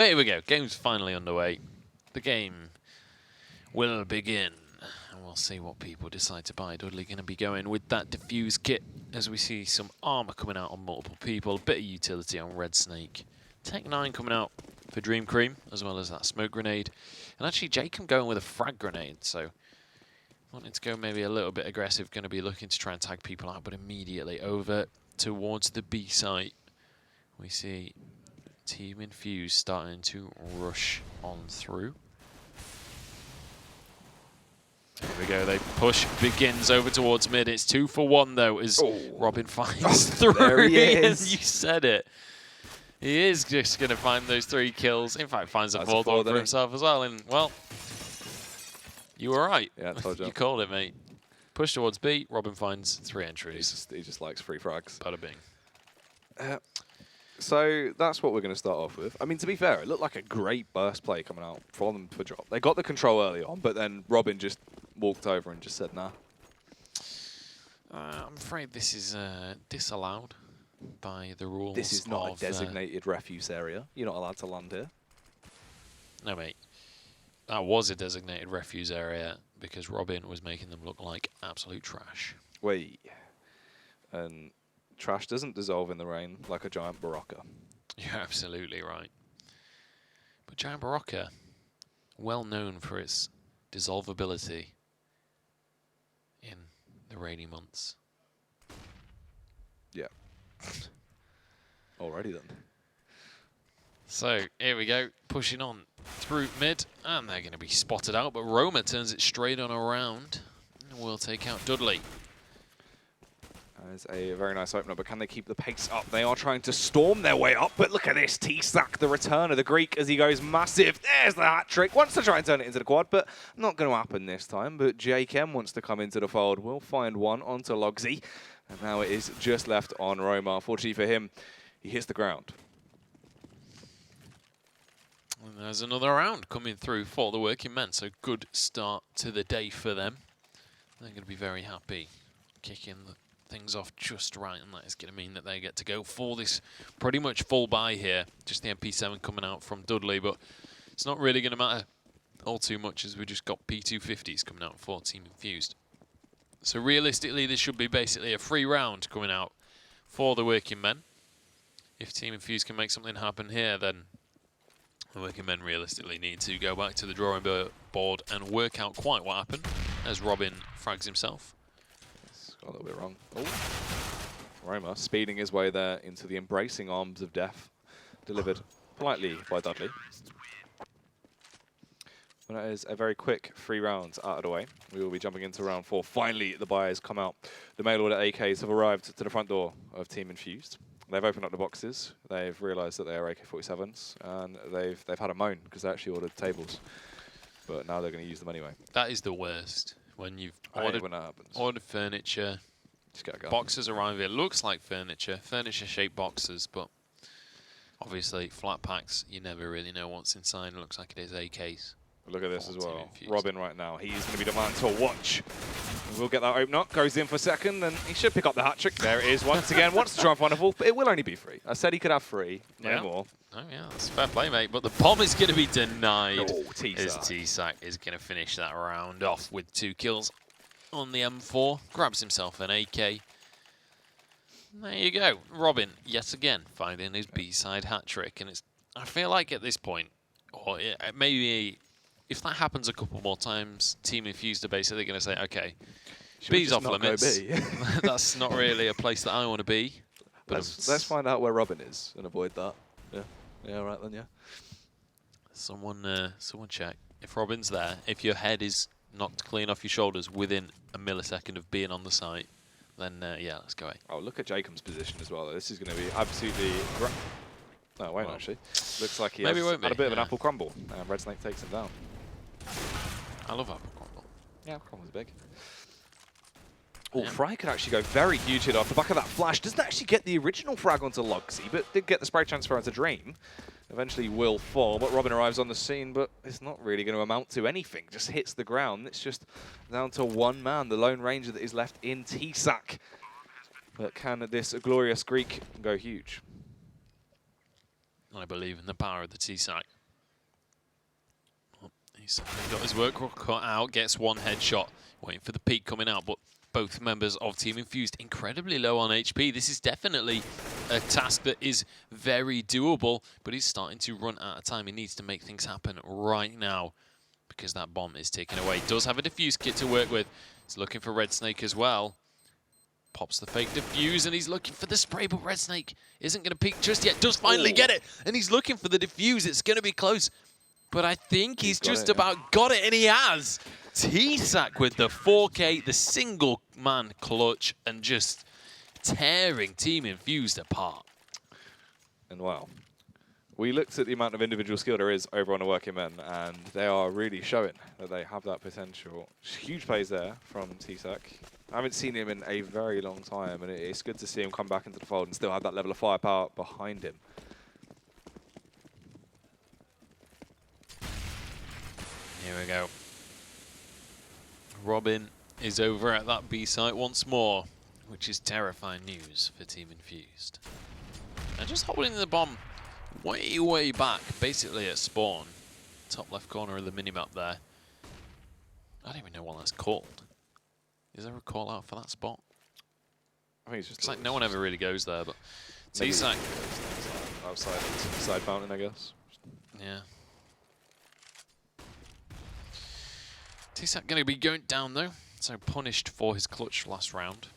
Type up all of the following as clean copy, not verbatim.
Here we go. Game's finally underway. The game will begin. And we'll see what people decide to buy. Dudley going to be going with that diffuse kit as we see some armor coming out on multiple people. A bit of utility on Red Snake. Tech 9 coming out for Dream Cream, as well as that smoke grenade. And actually, Jacob going with a frag grenade. So, wanting to go maybe a little bit aggressive. Going to be looking to try and tag people out. But immediately over towards the B site, we see Team Infused starting to rush on through. There we go, they push, begins over towards mid. It's 2 for 1 though, as Robin finds through. There he is. And you said it. He is just going to find those 3 kills. In fact, finds a fourth one for himself as well. And, well, you were right. Yeah, I told you. You called it, mate. Push towards B, Robin finds 3 entries. He just likes free frags. Bada bing. So that's what we're going to start off with. I mean, to be fair, it looked like a great burst play coming out for them for drop. They got the control early on, but then Robin just walked over and just said, nah. I'm afraid this is disallowed by the rules. This is not a designated refuse area. You're not allowed to land here. No, mate. That was a designated refuse area because Robin was making them look like absolute trash. Wait. And trash doesn't dissolve in the rain like a giant Barocca. You're absolutely right. But giant Barocca, well known for its dissolvability in the rainy months. Yeah. Alrighty then. So here we go, pushing on through mid, and they're going to be spotted out, but Roma turns it straight on around, and will take out Dudley. That is a very nice opener, but can they keep the pace up? They are trying to storm their way up, but look at this. T-Sack, the return of the Greek as he goes massive. There's the hat trick. Wants to try and turn it into the quad, but not going to happen this time. But JKM wants to come into the fold. We'll find one onto Logsy, and now it is just left on Roma. Fortunately for him, he hits the ground. And there's another round coming through for the working men, so good start to the day for them. They're going to be very happy, kicking the things off just right, and that is going to mean that they get to go for this pretty much full buy here. Just the MP7 coming out from Dudley, but it's not really going to matter all too much as we just got P250s coming out for Team Infused. So realistically, this should be basically a free round coming out for the working men. If Team Infused can make something happen here, then the working men realistically need to go back to the drawing board and work out quite what happened as Robin frags himself. Got a little bit wrong. Oh. Roma speeding his way there into the embracing arms of death, delivered politely by Dudley. And that is a very quick 3 rounds out of the way. We will be jumping into round 4. Finally, the buyers come out. The mail order AKs have arrived to the front door of Team Infused. They've opened up the boxes. They've realised that they are AK-47s, and they've had a moan because they actually ordered tables. But now they're going to use them anyway. That is the worst. When you've ordered furniture, just gotta go. Boxes arrive. It looks like furniture-shaped boxes, but obviously flat packs, you never really know what's inside. It looks like it is AKs. Look at this as well. Robin right now, he's going to be the man to watch. We'll get that open up, goes in for second, and he should pick up the hat-trick. There it is once again. Wants to try and find a ball, but it will only be 3. I said he could have 3, no more. Oh yeah, that's fair play, mate. But the bomb is going to be denied. Oh, T-Sack is going to finish that round off with 2 kills on the M4. Grabs himself an AK. There you go. Robin, yet again, finding his B-side hat-trick. And I feel like at this point, or maybe if that happens a couple more times, Team Infused are basically going to say, okay, B's off limits. That's not really a place that I want to be. But let's find out where Robin is and avoid that. Yeah, right then, yeah. Someone check. If Robin's there, if your head is knocked clean off your shoulders within a millisecond of being on the site, then yeah, let's go away. Oh, look at Jacob's position as well. This is going to be absolutely... No, it won't actually. Looks like he has had a bit of an apple crumble, and Red Snake takes him down. I love apple crumble. Yeah, apple crumble's big. Oh, Fry could actually go very huge hit off the back of that flash. Doesn't actually get the original frag onto Logsy, but did get the spray transfer onto Dream. Eventually will fall, but Robin arrives on the scene, but it's not really going to amount to anything. Just hits the ground. It's just down to 1 man, the Lone Ranger that is left in T-Sack. But can this glorious Greek go huge? I believe in the power of the T-Sac. Well, he's certainly got his work cut out, gets one headshot, waiting for the peak coming out, but both members of Team Infused incredibly low on HP. This is definitely a task that is very doable, but he's starting to run out of time. He needs to make things happen right now because that bomb is taken away. He does have a defuse kit to work with. He's looking for Red Snake as well. Pops the fake defuse and he's looking for the spray, but Red Snake isn't going to peek just yet. Does finally get it, and he's looking for the defuse. It's going to be close, but I think he's just about got it, and he has. T-Sac with the 4K, the single man clutch, and just tearing Team Infused apart. And wow, we looked at the amount of individual skill there is over on the working men, and they are really showing that they have that potential. Huge plays there from T-Sac. I haven't seen him in a very long time, and it's good to see him come back into the fold and still have that level of firepower behind him. Here we go. Robin is over at that B site once more, which is terrifying news for Team Infused. And just holding the bomb way, way back, basically at spawn. Top left corner of the minimap there. I don't even know what that's called. Is there a call out for that spot? I think it's just It's like no one ever really goes there, but T-Sac outside side fountain, I guess. Yeah. T-Sac going to be going down though, so punished for his clutch last round.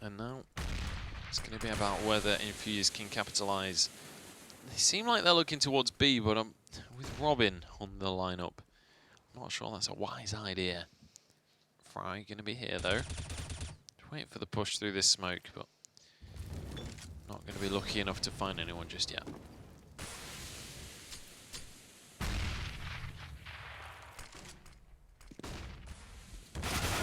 And now it's going to be about whether Infused can capitalise. They seem like they're looking towards B, but with Robin on the lineup, I'm not sure that's a wise idea. Fry going to be here though. Just waiting for the push through this smoke, but not going to be lucky enough to find anyone just yet.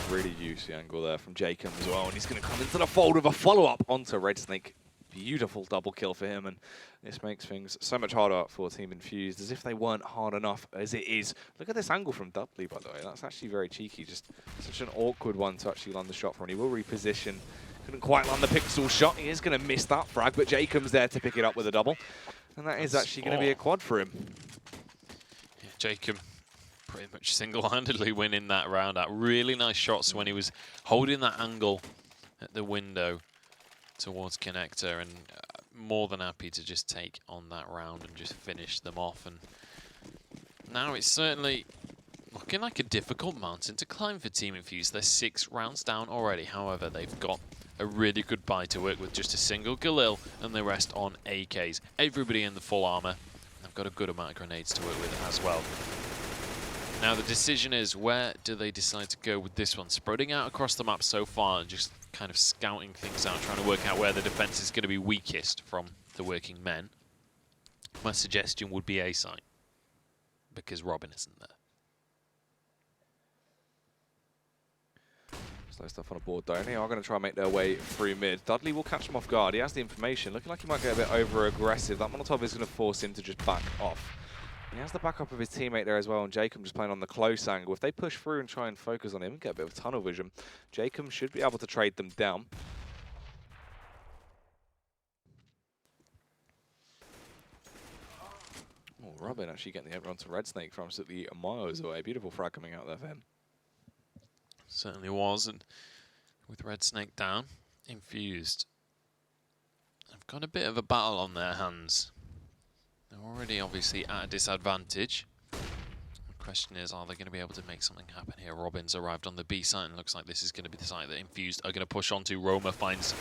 Really juicy angle there from Jacob as well, and he's going to come into the fold with a follow-up onto Red Snake. Beautiful double kill for him, and this makes things so much harder for Team Infused, as if they weren't hard enough as it is. Look at this angle from Dudley, by the way. That's actually very cheeky. Just such an awkward one to actually land the shot from. He will reposition. Couldn't quite land the pixel shot. He is going to miss that frag, but Jacob's there to pick it up with a double. And that is actually going to be a quad for him. Yeah, Jacob pretty much single-handedly winning that round out. Really nice shots when he was holding that angle at the window towards connector, and more than happy to just take on that round and just finish them off. And now it's certainly looking like a difficult mountain to climb for Team Infused. They're 6 rounds down already. However, they've got a really good buy to work with, just a single Galil and the rest on AKs. Everybody in the full armor. They've got a good amount of grenades to work with as well. Now the decision is, where do they decide to go with this one? Spreading out across the map so far and just kind of scouting things out, trying to work out where the defense is going to be weakest from the working men. My suggestion would be A site, because Robin isn't there. Slow stuff on a board though. They are going to try and make their way through mid. Dudley will catch him off guard. He has the information. Looking like he might get a bit over-aggressive. That Molotov is going to force him to just back off. He has the backup of his teammate there as well, and Jacob just playing on the close angle. If they push through and try and focus on him and get a bit of tunnel vision, Jacob should be able to trade them down. Oh, Robin actually getting the hit run to Red Snake from absolutely miles away. Beautiful frag coming out there for him. Certainly was, and with Red Snake down, Infused I've got a bit of a battle on their hands. They're already obviously at a disadvantage. The question is, are they going to be able to make something happen here? Robin's arrived on the B site, and looks like this is going to be the site that Infused are going to push onto. Roma finds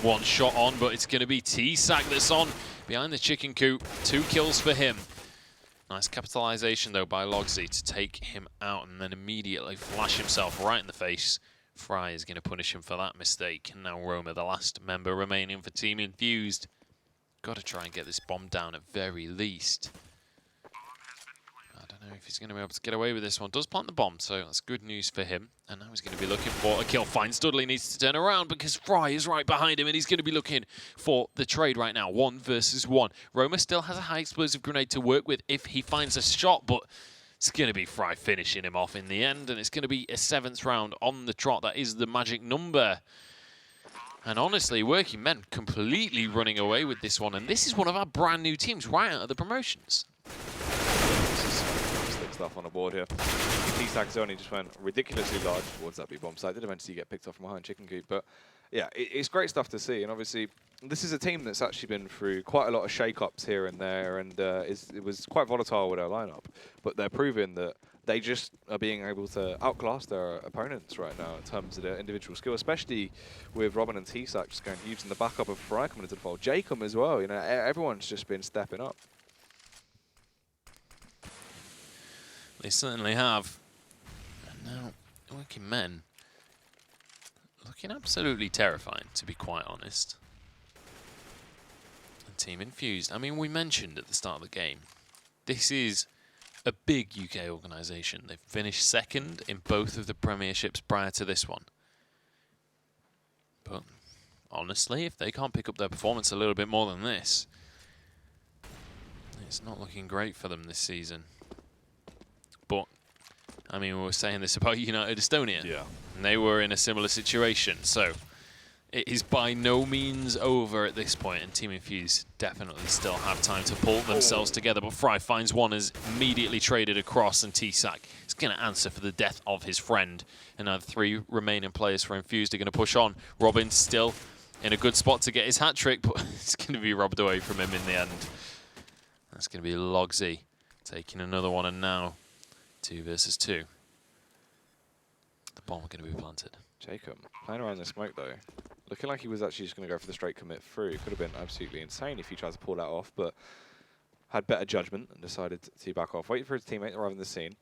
one shot on, but it's going to be T-Sac that's on behind the chicken coop. 2 kills for him. Nice capitalization though by Logsy to take him out and then immediately flash himself right in the face. Fry is going to punish him for that mistake. And now Roma, the last member remaining for Team Infused. Got to try and get this bomb down at very least. I don't know if he's going to be able to get away with this one. Does plant the bomb, so that's good news for him. And now he's going to be looking for a kill. Finds Dudley, needs to turn around because Fry is right behind him, and he's going to be looking for the trade right now. 1 versus 1. Roma still has a high explosive grenade to work with if he finds a shot, but it's going to be Fry finishing him off in the end, and it's going to be a 7th round on the trot. That is the magic number. And honestly, Working Men completely running away with this one. And this is one of our brand new teams right out of the promotions. Slick stuff on the board here. T-Stacks only just went ridiculously large towards that B-bomb site. Did eventually get picked off from behind Chicken Coop. But yeah, it's great stuff to see. And obviously, this is a team that's actually been through quite a lot of shake-ups here and there. And it was quite volatile with their lineup. But they're proving that they just are being able to outclass their opponents right now in terms of their individual skill, especially with Robin and T-Sack just going huge in the backup of Fry coming into the fold. Jacob as well, you know, everyone's just been stepping up. They certainly have. And now, Working Men looking absolutely terrifying, to be quite honest. And Team Infused, I mean, we mentioned at the start of the game, this is a big UK organisation. They've finished second in both of the Premierships prior to this one. But honestly, if they can't pick up their performance a little bit more than this, it's not looking great for them this season. But, I mean, we were saying this about United Estonia. Yeah. And they were in a similar situation. So, it is by no means over at this point, and Team Infused definitely still have time to pull themselves together. But Fry finds one, is immediately traded across, and T-Sack is going to answer for the death of his friend. And now the 3 remaining players for Infused are going to push on. Robin still in a good spot to get his hat-trick, but it's going to be robbed away from him in the end. That's going to be Logsy taking another one, and now 2 versus 2. The bomb going to be planted. Jacob playing around the smoke though. Looking like he was actually just going to go for the straight commit through. Could have been absolutely insane if he tried to pull that off, but had better judgment and decided to back off. Wait for his teammate to arrive in the scene.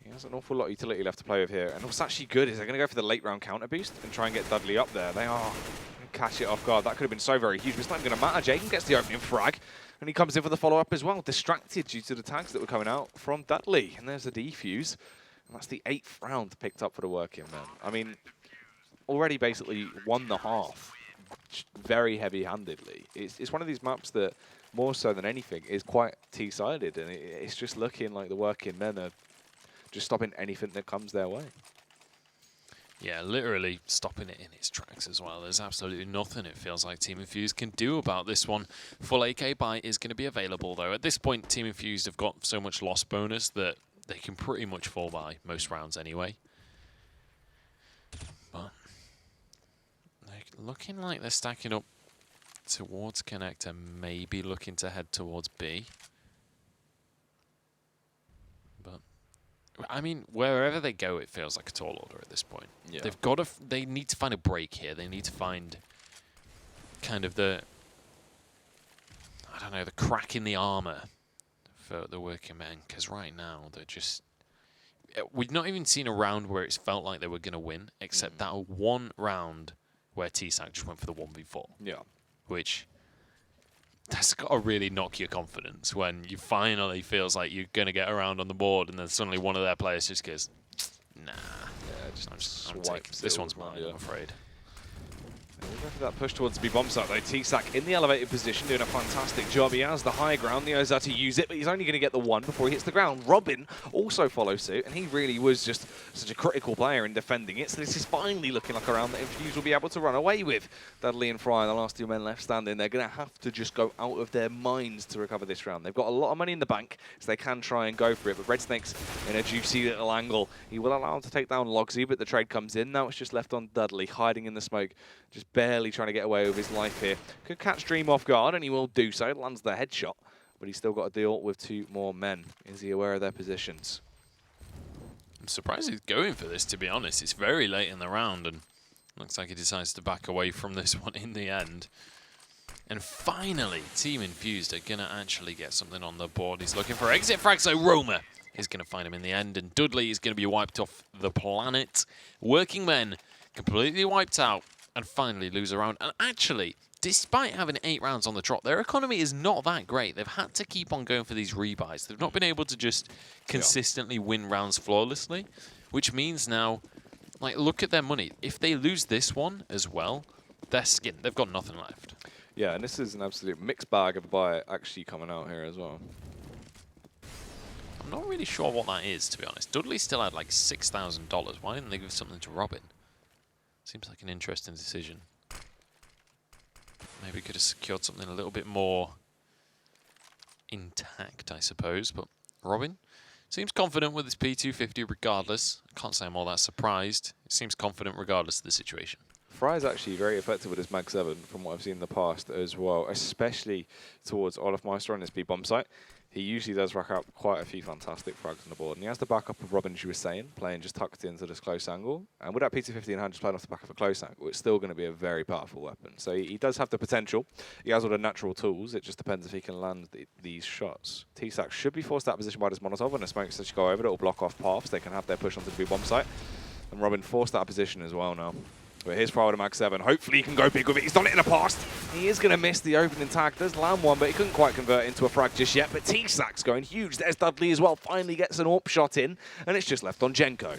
He has an awful lot of utility left to play with here. And what's actually good is they're going to go for the late round counter boost and try and get Dudley up there. They are. Catch it off guard. That could have been so very huge, but it's not going to matter. Jacob gets the opening frag, and he comes in for the follow-up as well. Distracted due to the tags that were coming out from Dudley. And there's the defuse. And that's the 8th round picked up for the Working Men. I mean, already basically won the half very heavy-handedly. It's one of these maps that, more so than anything, is quite T-sided, and it's just looking like the Working Men are just stopping anything that comes their way. Yeah, literally stopping it in its tracks as well. There's absolutely nothing it feels like Team Infused can do about this one. Full AK buy is going to be available, though. At this point, Team Infused have got so much loss bonus that they can pretty much fall by most rounds anyway. But looking like they're stacking up towards Connector, maybe looking to head towards B. But I mean, wherever they go, it feels like a tall order at this point. Yeah. They've got to. They need to find a break here. They need to find kind of the, I don't know, the crack in the armor for the Working Men. Because right now they're just. We've not even seen a round where it's felt like they were going to win, except that one round where T-Sack just went for the 1v4. Yeah. Which, that's got to really knock your confidence when you finally feels like you're going to get around on the board, and then suddenly one of their players just goes, nah. Yeah, I'm taking, this one's mine, I'm afraid. We'll go for that push towards the B-bomb site though. T-Sack in the elevated position, doing a fantastic job. He has the high ground, he knows how to use it, but he's only going to get the 1 before he hits the ground. Robin also follows suit, and he really was just such a critical player in defending it. So this is finally looking like a round that Infused will be able to run away with. Dudley and Fry, the last 2 men left standing, they're going to have to just go out of their minds to recover this round. They've got a lot of money in the bank, so they can try and go for it, but Red Snake's in a juicy little angle. He will allow him to take down Logsy, but the trade comes in. Now it's just left on Dudley, hiding in the smoke, just barely trying to get away with his life here. Could catch Dream off guard, and he will do so. Lands the headshot, but he's still got to deal with 2 more men. Is he aware of their positions? I'm surprised he's going for this, to be honest. It's very late in the round, and looks like he decides to back away from this one in the end. And finally, Team Infused are going to actually get something on the board. He's looking for exit frag, so Roma is going to find him in the end, and Dudley is going to be wiped off the planet. Working Men completely wiped out, and finally lose a round. And actually, despite having 8 rounds on the trot, their economy is not that great. They've had to keep on going for these rebuys. They've not been able to just consistently win rounds flawlessly, which means now, like, look at their money. If they lose this one as well, they're skinned. They've got nothing left. Yeah, and this is an absolute mixed bag of a buy actually coming out here as well. I'm not really sure what that is, to be honest. Dudley still had like $6,000. Why didn't they give something to Robin? Seems like an interesting decision. Maybe could have secured something a little bit more intact, I suppose. But Robin seems confident with his P250 regardless. I can't say I'm all that surprised. He seems confident regardless of the situation. Fry's actually very effective with his Mag 7 from what I've seen in the past as well, especially towards Olafmeister on his B-bomb site. He usually does rack up quite a few fantastic frags on the board. And he has the backup of Robin, as you were saying, playing just tucked into this close angle. And with that P250 in hand, just playing off the back of a close angle, it's still going to be a very powerful weapon. So he does have the potential. He has all the natural tools. It just depends if he can land these shots. T-Sac should be forced out of position by this Molotov when the smokes that go over it will block off paths. They can have their push onto the B-bomb site. And Robin forced out of position as well now. But here's Fry with a Mag 7. Hopefully he can go big with it. He's done it in the past. He is going to miss the opening tag. Does land one, but he couldn't quite convert into a frag just yet. But T-Sac's going huge. There's Dudley as well. Finally gets an AWP shot in. And it's just left on Jenko.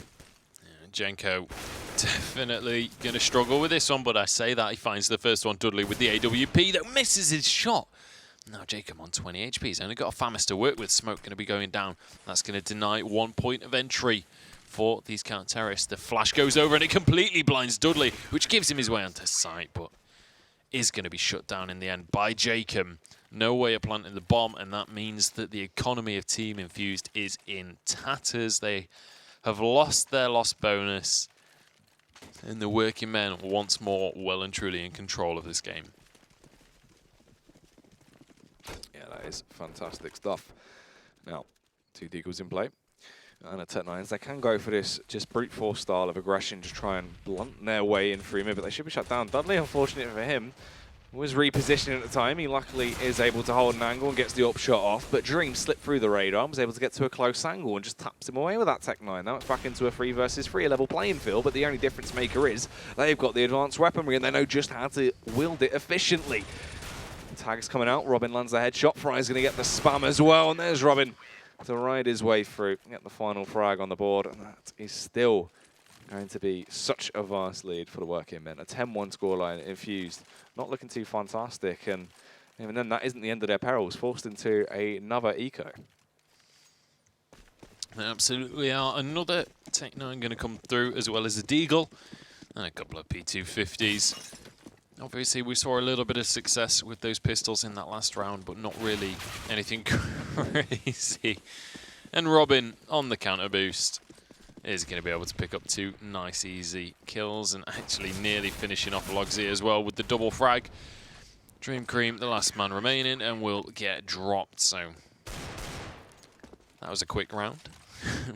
Yeah, Jenko definitely going to struggle with this one. But I say that he finds the first one, Dudley, with the AWP that misses his shot. Now Jacob on 20 HP. He's only got a Famis to work with. Smoke going to be going down. That's going to deny 1 point of entry for these counter-terrorists. The flash goes over and it completely blinds Dudley, which gives him his way onto site, but is going to be shut down in the end by Jacob. No way of planting the bomb, and that means that the economy of Team Infused is in tatters. They have lost their loss bonus, and the working men once more well and truly in control of this game. Yeah, that is fantastic stuff. Now, 2 deagles in play. And at Tech9s, they can go for this just brute force style of aggression, just try and blunt their way in free mid, but they should be shut down. Dudley, unfortunately for him, was repositioning at the time. He luckily is able to hold an angle and gets the up shot off, but Dream slipped through the radar, was able to get to a close angle and just taps him away with that Tech9. Now it's back into a 3 versus 3 level playing field, but the only difference maker is they've got the advanced weaponry and they know just how to wield it efficiently. Tag's coming out, Robin lands the headshot, Fry's going to get the spam as well, and there's Robin to ride his way through, get the final frag on the board, and that is still going to be such a vast lead for the working men. A 10-1 scoreline. Infused, not looking too fantastic, and even then that isn't the end of their perils, forced into another eco. They absolutely are. Another Tech9 going to come through, as well as a Deagle, and a couple of P250s. Obviously, we saw a little bit of success with those pistols in that last round, but not really anything crazy. And Robin, on the counter boost, is going to be able to pick up 2 nice, easy kills, and actually nearly finishing off Logsy as well with the double frag. Dream Cream, the last man remaining, and will get dropped. So that was a quick round.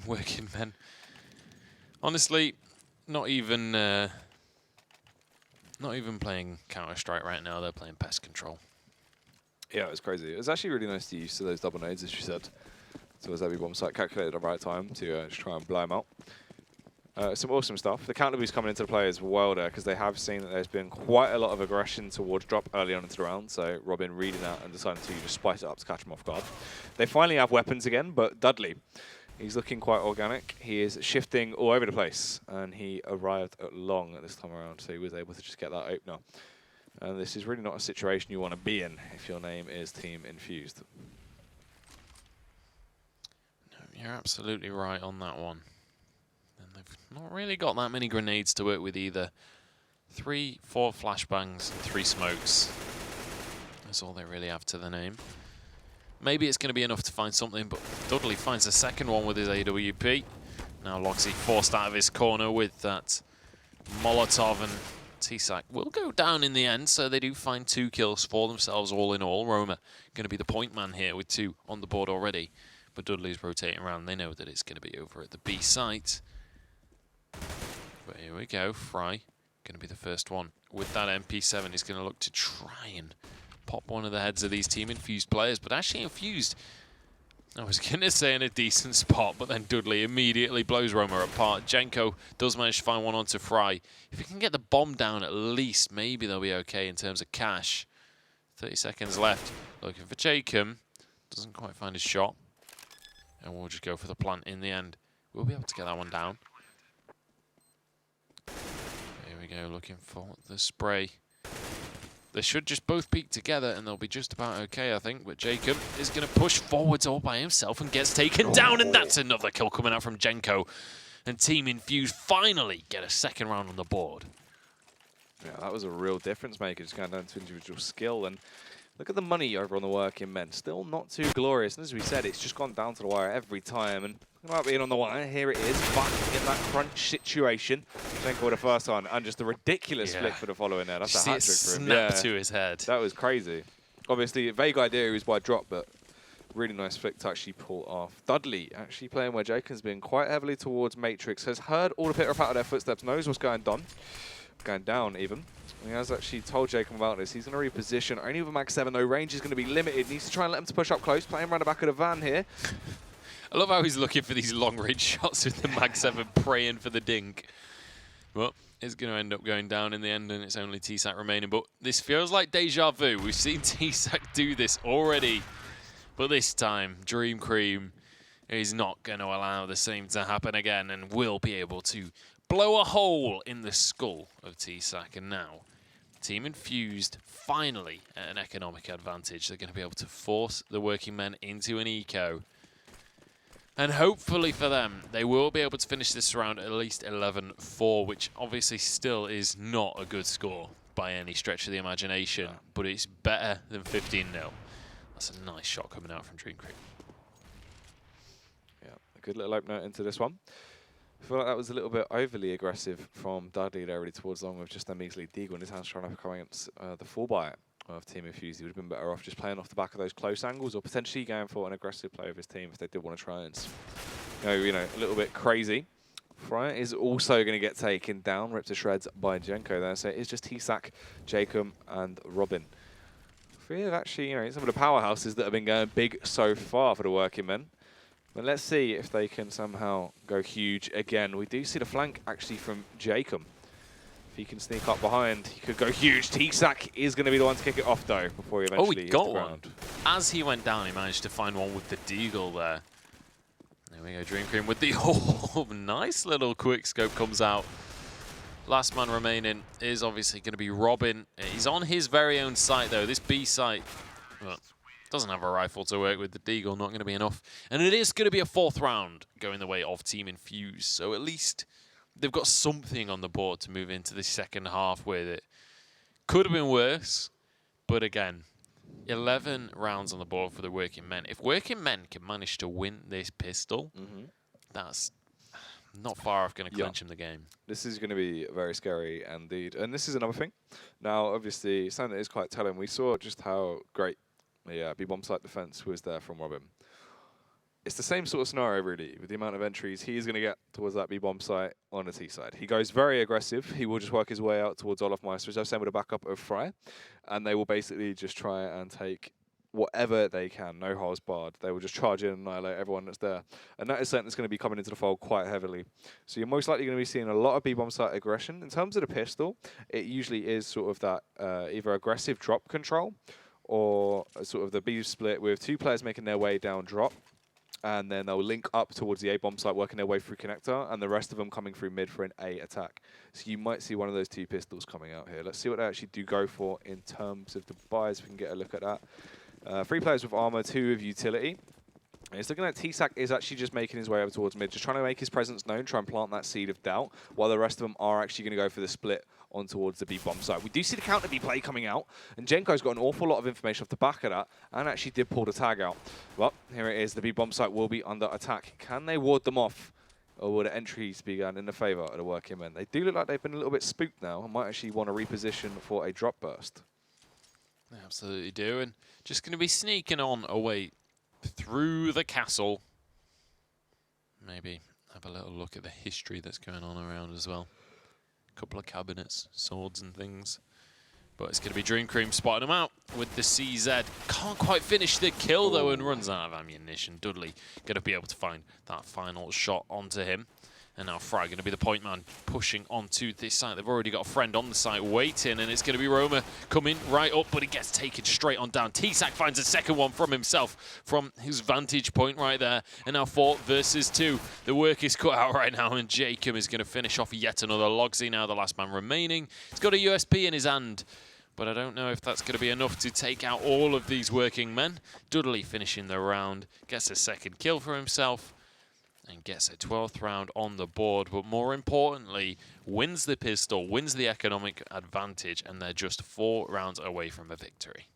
Working men. Honestly, not even playing Counter-Strike right now, they're playing Pest Control. Yeah, it was crazy. It was actually really nice to use those double nades, as you said. So as every bomb site calculated at the right time to just try and blow them out. Some awesome stuff. The counter boost coming into the play as well there, because they have seen that there's been quite a lot of aggression towards drop early on into the round. So Robin reading that and deciding to just spice it up to catch them off guard. They finally have weapons again, but Dudley, he's looking quite organic. He is shifting all over the place, and he arrived at long at this time around, so he was able to just get that opener. And this is really not a situation you want to be in if your name is Team Infused. No, you're absolutely right on that one. And they've not really got that many grenades to work with either. 3, 4 flashbangs, and 3 smokes. That's all they really have to the name. Maybe it's going to be enough to find something, but Dudley finds the second one with his AWP. Now Logsy forced out of his corner with that Molotov, and T-Sac will go down in the end, so they do find 2 kills for themselves all in all. Roma going to be the point man here with 2 on the board already, but Dudley's rotating around. They know that it's going to be over at the B site. But here we go, Fry going to be the first one. With that MP7, he's going to look to try and pop one of the heads of these Team Infused players, but actually Infused, I was going to say in a decent spot, but then Dudley immediately blows Roma apart. Jenko does manage to find one onto Fry. If he can get the bomb down at least, maybe they'll be okay in terms of cash. 30 seconds left. Looking for Jacob. Doesn't quite find his shot. And we'll just go for the plant in the end. We'll be able to get that one down. Here we go, looking for the spray. They should just both peek together and they'll be just about okay, I think. But Jacob is going to push forwards all by himself and gets taken down. And that's another kill coming out from Jenko. And Team Infused finally get a second round on the board. Yeah, that was a real difference maker, just going down to individual skill. And look at the money over on the working men. Still not too glorious. And as we said, it's just gone down to the wire every time. And about being on the wire, here it is, back in that crunch situation. Jenko with the first one, and just a ridiculous flick for the following there. That's a hat trick for him. Snap to his head. That was crazy. Obviously, a vague idea he was by drop, but really nice flick to actually pull off. Dudley actually playing where Jacob's been quite heavily towards Matrix, has heard all the pitter patter of their footsteps, knows what's going down even. He has actually told Jacob about this. He's going to reposition. Only with a Mag 7 though, range is going to be limited. Needs to try and let him to push up close, playing around the back of the van here. I love how he's looking for these long-range shots with the Mag 7 praying for the dink. Well, it's going to end up going down in the end, and it's only TSAC remaining. But this feels like deja vu. We've seen TSAC do this already. But this time, Dream Cream is not going to allow the same to happen again and will be able to blow a hole in the skull of TSAC. And now, Team Infused finally at an economic advantage. They're going to be able to force the working men into an eco. And hopefully for them, they will be able to finish this round at least 11-4, which obviously still is not a good score by any stretch of the imagination, but it's better than 15-0. That's a nice shot coming out from Dream Cream. Yeah, a good little opener into this one. I feel like that was a little bit overly aggressive from Dudley there, really towards long with just a measly deagle in his hands trying to come against the full buy of Team Infused. He would have been better off just playing off the back of those close angles, or potentially going for an aggressive play of his team if they did want to try and go, you know, a little bit crazy. Fryer is also going to get taken down, ripped to shreds by Jenko there. So it's just TSAC, Jacob, and Robin. Three of actually, you know, some of the powerhouses that have been going big so far for the working men. But let's see if they can somehow go huge again. We do see the flank actually from Jacob. If he can sneak up behind, he could go huge. TSAC is going to be the one to kick it off though before he eventually hits the ground. As he went down, he managed to find one with the deagle there. There we go, Dream Cream with the nice little quick scope comes out. Last man remaining is obviously going to be Robin. He's on his very own site though. This B site, well, doesn't have a rifle to work with. The deagle not going to be enough. And it is going to be a fourth round going the way of Team Infused. So at least they've got something on the board to move into the second half with it. Could have been worse, but again, 11 rounds on the board for the working men. If working men can manage to win this pistol, that's not far off going to clinch him the game. This is going to be very scary indeed. And this is another thing. Now, obviously, something that is quite telling. We saw just how great the B-bomb site defense was there from Robin. It's the same sort of scenario, really, with the amount of entries he's going to get towards that B-bomb site on the T side. He goes very aggressive. He will just work his way out towards Olaf Meister, same with a backup of Fryer. And they will basically just try and take whatever they can, no holes barred. They will just charge in and annihilate everyone that's there. And that is something that's going to be coming into the fold quite heavily. So you're most likely going to be seeing a lot of B-bomb site aggression. In terms of the pistol, it usually is sort of that either aggressive drop control or sort of the B split with two players making their way down drop. And then they'll link up towards the A-bomb site, working their way through connector, and the rest of them coming through mid for an A attack. So you might see one of those two pistols coming out here. Let's see what they actually do go for in terms of the buys. If we can get a look at that. 3 players with armor, 2 with utility. And it's looking like TSAC is actually just making his way over towards mid, just trying to make his presence known, try and plant that seed of doubt, while the rest of them are actually going to go for the split on towards the B-bomb site. We do see the counter B play coming out, and Jenko's got an awful lot of information off the back of that, and actually did pull the tag out. Well, here it is. The B-bomb site will be under attack. Can they ward them off, or will the entries be going in the favour of the working men? They do look like they've been a little bit spooked now, and might actually want to reposition for a drop burst. They absolutely do, and just going to be sneaking on away through the castle. Maybe have a little look at the history that's going on around as well. Couple of cabinets, swords and things. But it's going to be Dream Cream spotting him out with the CZ. Can't quite finish the kill though, and runs out of ammunition. Dudley going to be able to find that final shot onto him. And now Fry going to be the point man pushing onto this site. They've already got a friend on the site waiting, and it's going to be Roma coming right up, but he gets taken straight on down. TSAC finds a second one from himself from his vantage point right there. And now 4 versus 2. The work is cut out right now, and Jacob is going to finish off yet another Logsy now, the last man remaining. He's got a USP in his hand, but I don't know if that's going to be enough to take out all of these working men. Dudley finishing the round, gets a second kill for himself. and gets a 12th round on the board, but more importantly, wins the pistol, wins the economic advantage, and they're just 4 rounds away from a victory.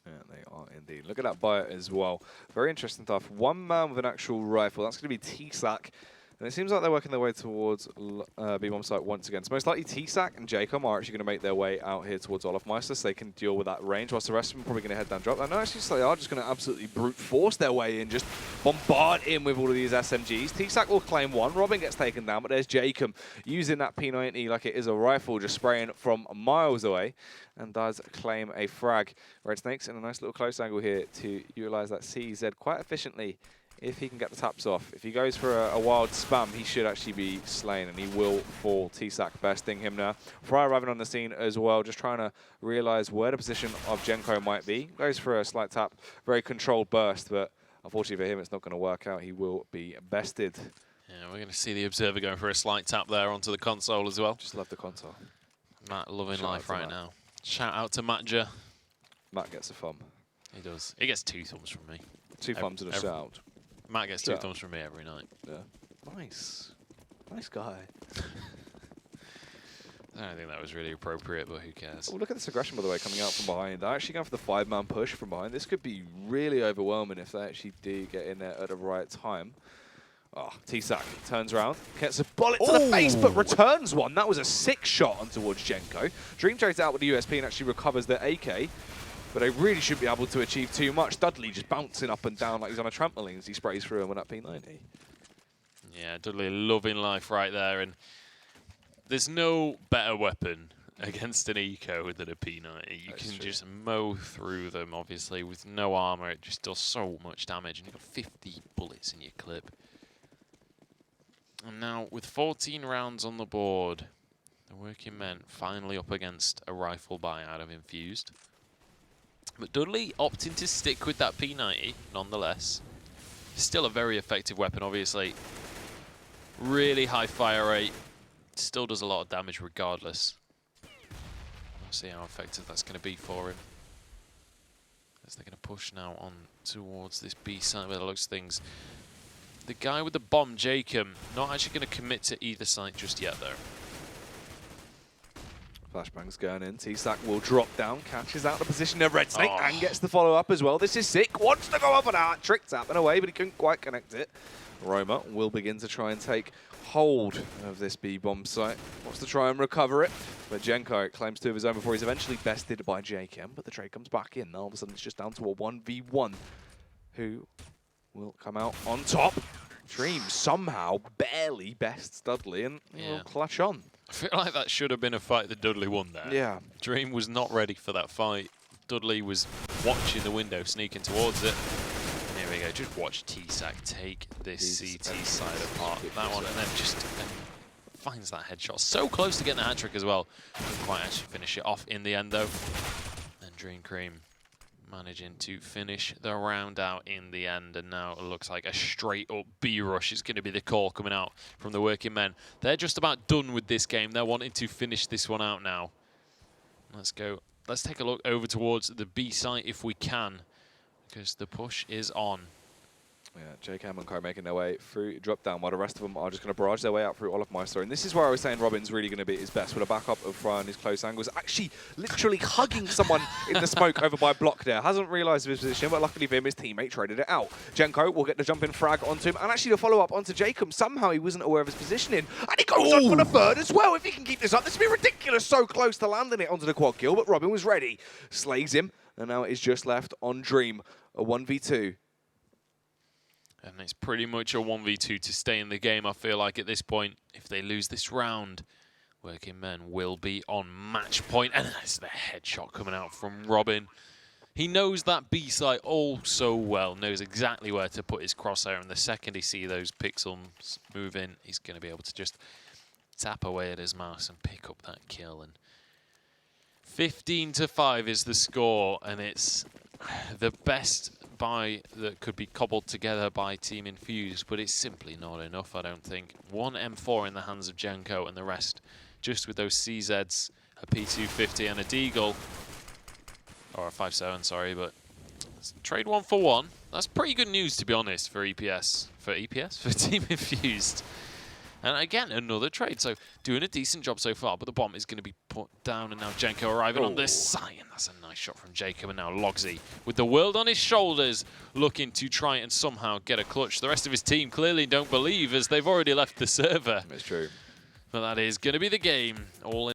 Yeah, they are indeed. Look at that buy as well. Very interesting stuff. One man with an actual rifle. That's going to be T-Sack. And it seems like they're working their way towards B-bomb site once again. So most likely T-Sack and Jacob are actually going to make their way out here towards Olafmeister so they can deal with that range, whilst the rest of them are probably going to head down drop. No, actually, so they are just going to absolutely brute force their way in, just bombard in with all of these SMGs. T-Sack will claim one. Robin gets taken down, but there's Jacob using that P90 like it is a rifle, just spraying from miles away, and does claim a frag. Red Snakes in a nice little close angle here to utilize that CZ quite efficiently. If he can get the taps off. If he goes for a wild spam, he should actually be slain, and he will fall. T-Sack besting him now. Fry arriving on the scene as well, just trying to realize where the position of Jenko might be. Goes for a slight tap, very controlled burst, but unfortunately for him, it's not going to work out. He will be bested. Yeah, we're going to see the Observer going for a slight tap there onto the console as well. Just love the console. Matt loving Shout life right Matt. now. Shout out to Matja. Matt gets a thumb. He does. He gets 2 thumbs from me. 2 thumbs and a shout. Matt gets 2 Shout. thumbs from me every night. Yeah. Nice. Nice guy. I don't think that was really appropriate, but who cares? Oh, look at this aggression, by the way, coming out from behind. They're actually going for the 5-man push from behind. This could be really overwhelming if they actually do get in there at the right time. Oh, T-Sack turns around, gets a bullet to the face, but returns one. That was a sick shot on towards Jenko. Dream trades out with the USP and actually recovers the AK. But they really should be able to achieve too much. Dudley just bouncing up and down like he's on a trampoline as he sprays through him with that P90. Yeah, Dudley loving life right there. And there's no better weapon against an eco than a P90. You That's can true. just mow through them, obviously. With no armor, it just does so much damage. And you've got 50 bullets in your clip. And now, with 14 rounds on the board, the working men finally up against a rifle buy out of Infused. But Dudley opting to stick with that P90, nonetheless. Still a very effective weapon, obviously. Really high fire rate. Still does a lot of damage regardless. We'll see how effective that's going to be for him. As they're going to push now on towards this B site where it looks things. The guy with the bomb, Jacob, not actually going to commit to either side just yet, though. Flashbang's going in. T-Sack will drop down, catches out the position of Red Snake and gets the follow-up as well. This is sick. Wants to go up on that. Trick tapping away, but he couldn't quite connect it. Roma will begin to try and take hold of this B-bomb site. Wants to try and recover it, but Jenko claims 2 of his own before he's eventually bested by JKM, but the trade comes back in. All of a sudden, it's just down to a 1v1. Who will come out on top? Dream somehow barely bests Dudley and will clutch on. I feel like that should have been a fight that Dudley won there. Yeah. Dream was not ready for that fight. Dudley was watching the window, sneaking towards it. And here we go. Just watch T-Sack take this CT side apart. That one, and then just finds that headshot. So close to getting the hat-trick as well. Couldn't quite actually finish it off in the end, though. And Dream Cream managing to finish the round out in the end, and now it looks like a straight-up B-rush is going to be the call coming out from the working men. They're just about done with this game. They're wanting to finish this one out now. Let's go. Let's take a look over towards the B site if we can, because the push is on. Yeah, JKM and Co making their way through drop down, while the rest of them are just going to barrage their way out through Olafmeister. And this is where I was saying Robin's really going to be at his best with a backup of Fry on his close angles. Actually, literally hugging someone in the smoke over by block there. Hasn't realised his position, but luckily for him, his teammate traded it out. Jenko will get the jump in frag onto him, and actually the follow up onto Jacob. Somehow he wasn't aware of his positioning, and he goes on for the third as well. If he can keep this up, this would be ridiculous. So close to landing it onto the quad kill, but Robin was ready. Slays him, and now it is just left on Dream, a 1v2. And it's pretty much a 1v2 to stay in the game, I feel like, at this point. If they lose this round, working men will be on match point. And that's the headshot coming out from Robin. He knows that B site all so well, knows exactly where to put his crosshair. And the second he sees those pixels move in, he's going to be able to just tap away at his mouse and pick up that kill. And 15-5 is the score, and it's the best buy that could be cobbled together by Team Infused, but it's simply not enough, I don't think. One M4 in the hands of Jenko, and the rest just with those CZs, a P250 and a Deagle. Or a 5.7, sorry, but trade 1 for 1. That's pretty good news, to be honest, for EPS. For Team Infused. And again, another trade. So doing a decent job so far, but the bomb is going to be put down. And now Jenko arriving on this side. And that's a nice shot from Jacob. And now Logsy, with the world on his shoulders, looking to try and somehow get a clutch. The rest of his team clearly don't believe, as they've already left the server. That's true. But that is going to be the game. All in.